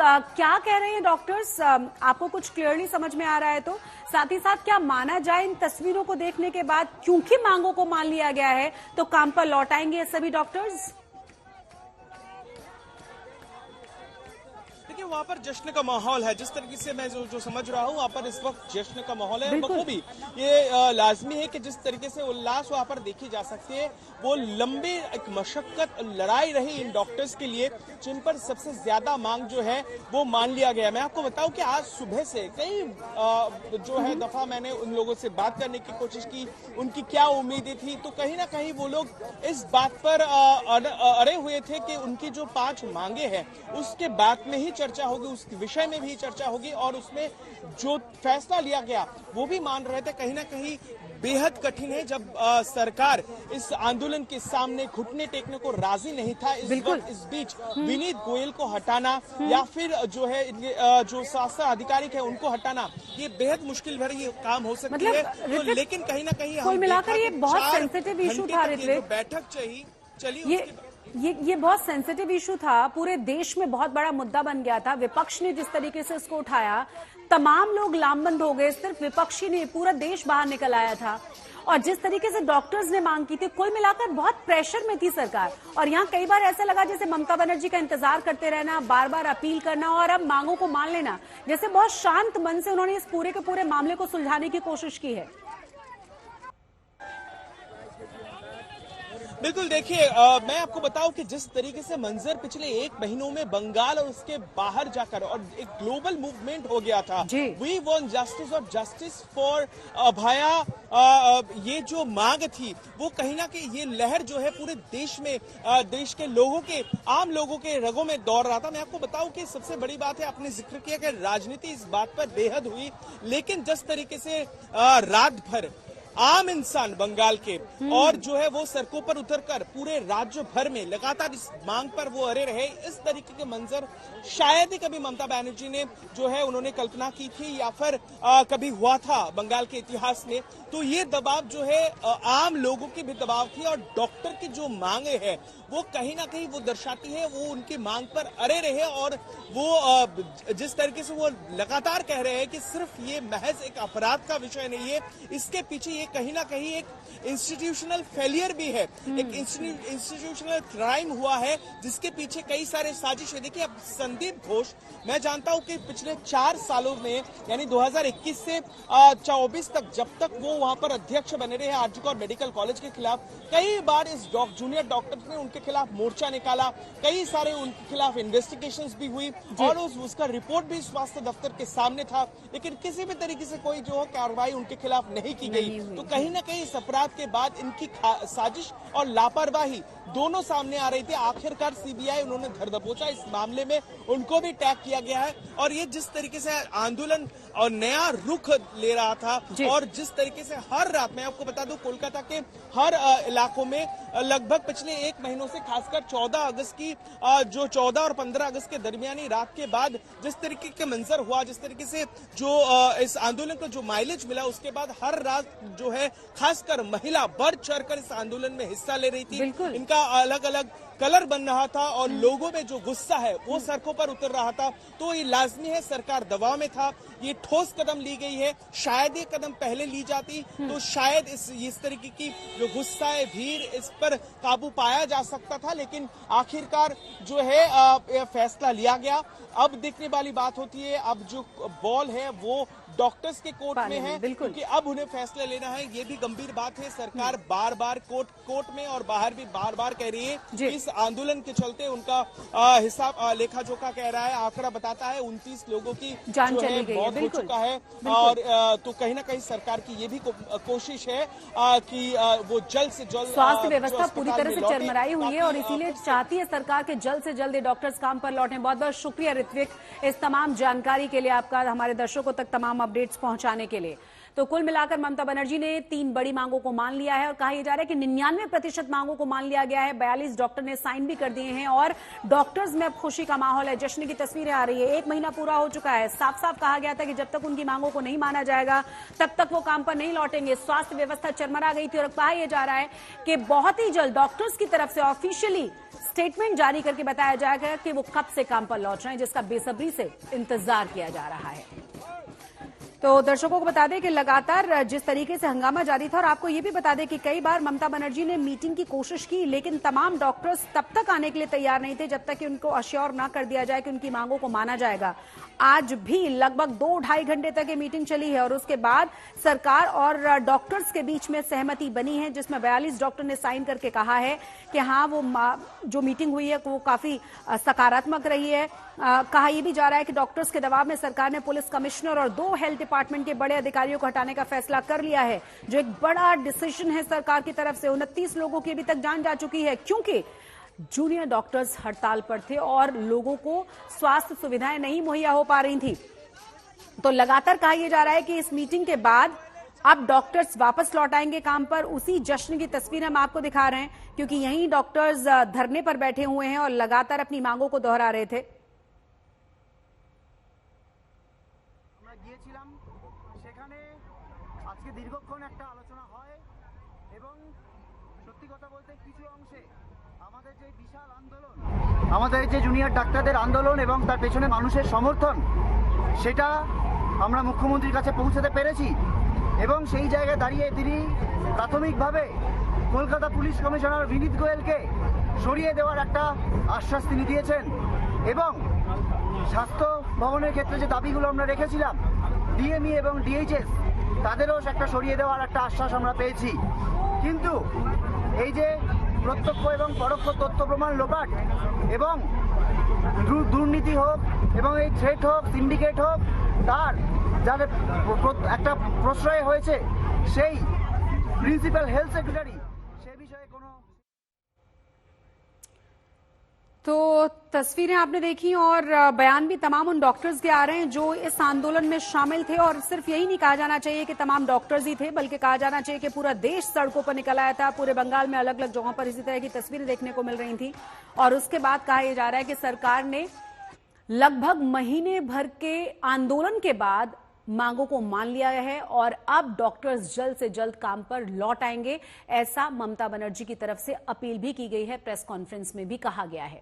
क्या कह रहे हैं डॉक्टर्स? आपको कुछ क्लियरली समझ में आ रहा है तो साथ ही साथ क्या माना जाए इन तस्वीरों को देखने के बाद, क्योंकि मांगों को मान लिया गया है तो काम पर लौट आएंगे सभी डॉक्टर्स? देखिए, वहाँ पर जश्न का माहौल है। जिस तरीके से मैं जो समझ रहा हूँ, वहाँ पर इस वक्त जश्न का माहौल है। बखूबी ये लाजमी है कि जिस तरीके से उल्लास वहाँ पर देखी जा सकती है, वो लंबी एक मशक्कत लड़ाई रही इन डॉक्टर्स के लिए, जिन पर सबसे ज्यादा मांग जो है वो मान लिया गया। मैं आपको बताऊं कि आज सुबह से कई जो है दफा मैंने उन लोगों से बात करने की कोशिश की, उनकी क्या उम्मीदें थी, तो कहीं ना कहीं वो लोग इस बात पर अड़े हुए थे कि उनकी जो 5 मांगे हैं उसके बाद में ही चर्चा होगी, उस विषय में भी चर्चा होगी और उसमें जो फैसला लिया गया वो भी मान रहे थे। कहीं ना कहीं बेहद कठिन है जब सरकार इस आंदोलन के सामने घुटने टेकने को राजी नहीं था। इस बीच विनीत गोयल को हटाना या फिर जो है जो शासन अधिकारी है उनको हटाना, ये बेहद मुश्किल भरी काम हो सकती है। तो लेकिन कहीं ना कहीं कुल मिलाकर ये बहुत सेंसिटिव इशू था ऋत्विक। बैठक चली ये बहुत सेंसिटिव इशू था, पूरे देश में बहुत बड़ा मुद्दा बन गया था। विपक्ष ने जिस तरीके से इसको उठाया, तमाम लोग लामबंद हो गए, सिर्फ विपक्षी नहीं पूरा देश बाहर निकल आया था। और जिस तरीके से डॉक्टर्स ने मांग की थी, कुल मिलाकर बहुत प्रेशर में थी सरकार। और यहाँ कई बार ऐसा लगा जैसे ममता बनर्जी का इंतजार करते रहना, बार बार अपील करना और अब मांगों को मान लेना, जैसे बहुत शांत मन से उन्होंने इस पूरे के पूरे मामले को सुलझाने की कोशिश की है। बिल्कुल, देखिए मैं आपको बताऊं कि जिस तरीके से मंजर पिछले 1 महीनों में बंगाल और उसके बाहर जाकर और एक ग्लोबल मूवमेंट हो गया था, वी वांट जस्टिस और जस्टिस फॉर अभया, ये जो मांग थी वो कहीं ना कहीं ये लहर जो है पूरे देश में देश के लोगों के, आम लोगों के रगों में दौड़ रहा था। मैं आपको बताऊं कि सबसे बड़ी बात है, आपने जिक्र किया कि राजनीति इस बात पर बेहद हुई, लेकिन जिस तरीके से रात भर आम इंसान बंगाल के और जो है वो सड़कों पर उतरकर पूरे राज्य भर में लगातार इस मांग पर वो अड़े रहे, इस तरीके के मंजर शायद ही कभी ममता बनर्जी ने जो है उन्होंने कल्पना की थी या फिर कभी हुआ था बंगाल के इतिहास में। तो ये दबाव जो है आम लोगों की भी दबाव थी और डॉक्टर की जो मांगे है वो कहीं ना कहीं वो दर्शाती है, वो उनकी मांग पर अड़े रहे और वो जिस तरीके से वो लगातार कह रहे हैं कि सिर्फ ये महज एक अपराध का विषय नहीं है, इसके पीछे ये कहीं ना कहीं एक इंस्टीट्यूशनल फेलियर भी है, एक इंस्टीट्यूशनल क्राइम हुआ है जिसके पीछे कई सारे साजिश है। देखिए, अब संदीप घोष, मैं जानता हूं कि पिछले 4 सालों में यानी 2021 से 24 तक, जब तक वो वहां पर अध्यक्ष बने रहे आरजी कौर मेडिकल कॉलेज के खिलाफ, कई बार इस जूनियर डॉक्टर्स ने उनके खिलाफ मोर्चा निकाला, कई सारे उनके खिलाफ इन्वेस्टिगेशंस भी हुई और उसका रिपोर्ट भी स्वास्थ्य दफ्तर के सामने था, लेकिन किसी भी तरीके से कोई जो कार्रवाई उनके खिलाफ नहीं की गई। तो कहीं ना कहीं इस अपराध के बाद इनकी साजिश और लापरवाही दोनों सामने आ रही थी। आखिरकार सीबीआई उन्होंने धर दबोचा, इस मामले में उनको भी टैग किया गया है और ये जिस तरीके से आंदोलन और नया रुख ले रहा था और जिस तरीके से हर रात, मैं आपको बता दूं कोलकाता के हर इलाकों में लगभग पिछले 1 महीनों से खासकर 14 अगस्त की जो 14 और 15 अगस्त के दरमियानी रात के बाद जिस तरीके के मंजर हुआ, जिस तरीके से जो इस आंदोलन को जो माइलेज मिला, उसके बाद हर रात जो है खासकर महिला बढ़ चढ़कर इस आंदोलन में हिस्सा ले रही थी। इनका अलग अलग कलर बन रहा था और लोगों में जो गुस्सा है वो सड़कों पर उतर रहा था। तो ये लाजमी है, सरकार दबाव में था, ये ठोस कदम ली गई है। शायद ये कदम पहले ली जाती तो शायद इस तरीके की जो गुस्सा है, भीड़, इस पर काबू पाया जा सकता था, लेकिन आखिरकार जो है फैसला लिया गया। अब देखने वाली बात होती है, अब जो बॉल है वो डॉक्टर्स के कोर्ट में है, क्योंकि अब उन्हें फैसला लेना है। ये भी गंभीर बात है, सरकार बार बार कोर्ट में और बाहर भी बार बार कह रही है कि इस आंदोलन के चलते उनका हिसाब लेखा जोखा कह रहा है, आंकड़ा बताता है 29 लोगों की जान जो चली है गई मौत हो चुका है। और तो कहीं ना कहीं सरकार की ये भी कोशिश है कि वो जल्द से जल्द स्वास्थ्य व्यवस्था पूरी तरह से चरमराई हुई है और इसीलिए चाहती है सरकार के जल्द से जल्द डॉक्टर्स काम पर लौटें। बहुत बहुत शुक्रिया ऋत्विक इस तमाम जानकारी के लिए, आपका हमारे दर्शकों तक तमाम अपडेट्स पहुंचाने के लिए। तो कुल मिलाकर ममता बनर्जी ने 3 बड़ी मांगों को मान लिया है और कहा यह जा रहा है कि 99% मांगों को मान लिया गया है। 42 डॉक्टर ने साइन भी कर दिए हैं और डॉक्टर्स में अब खुशी का माहौल है, जश्न की तस्वीरें आ रही है। 1 महीना पूरा हो चुका है। साफ साफ कहा गया था कि जब तक उनकी मांगों को नहीं माना जाएगा तब तक वो काम पर नहीं लौटेंगे। स्वास्थ्य व्यवस्था चरमरा गई थी और कहा यह जा रहा है कि बहुत ही जल्द डॉक्टर्स की तरफ से ऑफिशियली स्टेटमेंट जारी करके बताया जाएगा कि वो कब से काम पर लौट रहे हैं, जिसका बेसब्री से इंतजार किया जा रहा है। तो दर्शकों को बता दें कि लगातार जिस तरीके से हंगामा जारी था, और आपको ये भी बता दें कि कई बार ममता बनर्जी ने मीटिंग की कोशिश की, लेकिन तमाम डॉक्टर्स तब तक आने के लिए तैयार नहीं थे जब तक कि उनको अश्योर ना कर दिया जाए कि उनकी मांगों को माना जाएगा। आज भी लगभग 2-2.5 घंटे तक ये मीटिंग चली है और उसके बाद सरकार और डॉक्टर्स के बीच में सहमति बनी है, जिसमें 42 डॉक्टर ने साइन करके कहा है कि हाँ, वो जो मीटिंग हुई है वो काफी सकारात्मक रही है। कहा यह भी जा रहा है कि डॉक्टर्स के दबाव में सरकार ने पुलिस कमिश्नर और 2 हेल्थ डिपार्टमेंट के बड़े अधिकारियों को हटाने का फैसला कर लिया है, जो एक बड़ा डिसीजन है सरकार की तरफ से। 29 लोगों की अभी तक जान जा चुकी है, क्योंकि जूनियर डॉक्टर्स हड़ताल पर थे और लोगों को स्वास्थ्य सुविधाएं नहीं मुहैया हो पा रही थी। तो लगातार कहा यह जा रहा है कि इस मीटिंग के बाद अब डॉक्टर्स वापस लौट आएंगे काम पर। उसी जश्न की तस्वीर हम आपको दिखा रहे हैं, क्योंकि यहीं डॉक्टर्स धरने पर बैठे हुए हैं और लगातार अपनी मांगों को दोहरा रहे थे। আজকে দীর্ঘক্ষণ একটা আলোচনা হয় এবং সত্যি কথা বলতে কিছু অংশে আমাদের যে বিশাল আন্দোলন, আমাদের যে জুনিয়র ডাক্তারদের আন্দোলন এবং তার পেছনে মানুষের সমর্থন, সেটা আমরা মুখ্যমন্ত্রীর কাছে পৌঁছাতে পেরেছি এবং সেই জায়গায় দাঁড়িয়ে তিনি প্রাথমিকভাবে কলকাতা পুলিশ কমিশনার বিনীত গোয়েলকে সরিয়ে দেওয়ার একটা আশ্বাস তিনি দিয়েছেন এবং স্বাস্থ্য ভবনের ক্ষেত্রে যে দাবিগুলো আমরা রেখেছিলাম, ডিএমই এবং ডিএইচএস, তাদেরও একটা সরিয়ে দেওয়ার একটা আশ্বাস আমরা পেয়েছি। কিন্তু এই যে প্রত্যক্ষ এবং পরোক্ষ তথ্য প্রমাণ লোপাট এবং দুর্নীতি হোক এবং এই থ্রেট হোক, সিন্ডিকেট হোক, তার যাদের একটা প্রশ্রয় হয়েছে সেই প্রিন্সিপাল হেলথ সেক্রেটারি, সে বিষয়ে কোনো। तो तस्वीरें आपने देखी और बयान भी तमाम उन डॉक्टर्स के आ रहे हैं जो इस आंदोलन में शामिल थे। और सिर्फ यही नहीं कहा जाना चाहिए कि तमाम डॉक्टर्स ही थे, बल्कि कहा जाना चाहिए कि पूरा देश सड़कों पर निकल आया था। पूरे बंगाल में अलग अलग जगहों पर इसी तरह की तस्वीरें देखने को मिल रही थी। और उसके बाद कहा यह जा रहा है कि सरकार ने लगभग महीने भर के आंदोलन के बाद मांगों को मान लिया है और अब डॉक्टर्स जल्द से जल्द काम पर लौट आएंगे, ऐसा ममता बनर्जी की तरफ से अपील भी की गई है, प्रेस कॉन्फ्रेंस में भी कहा गया है।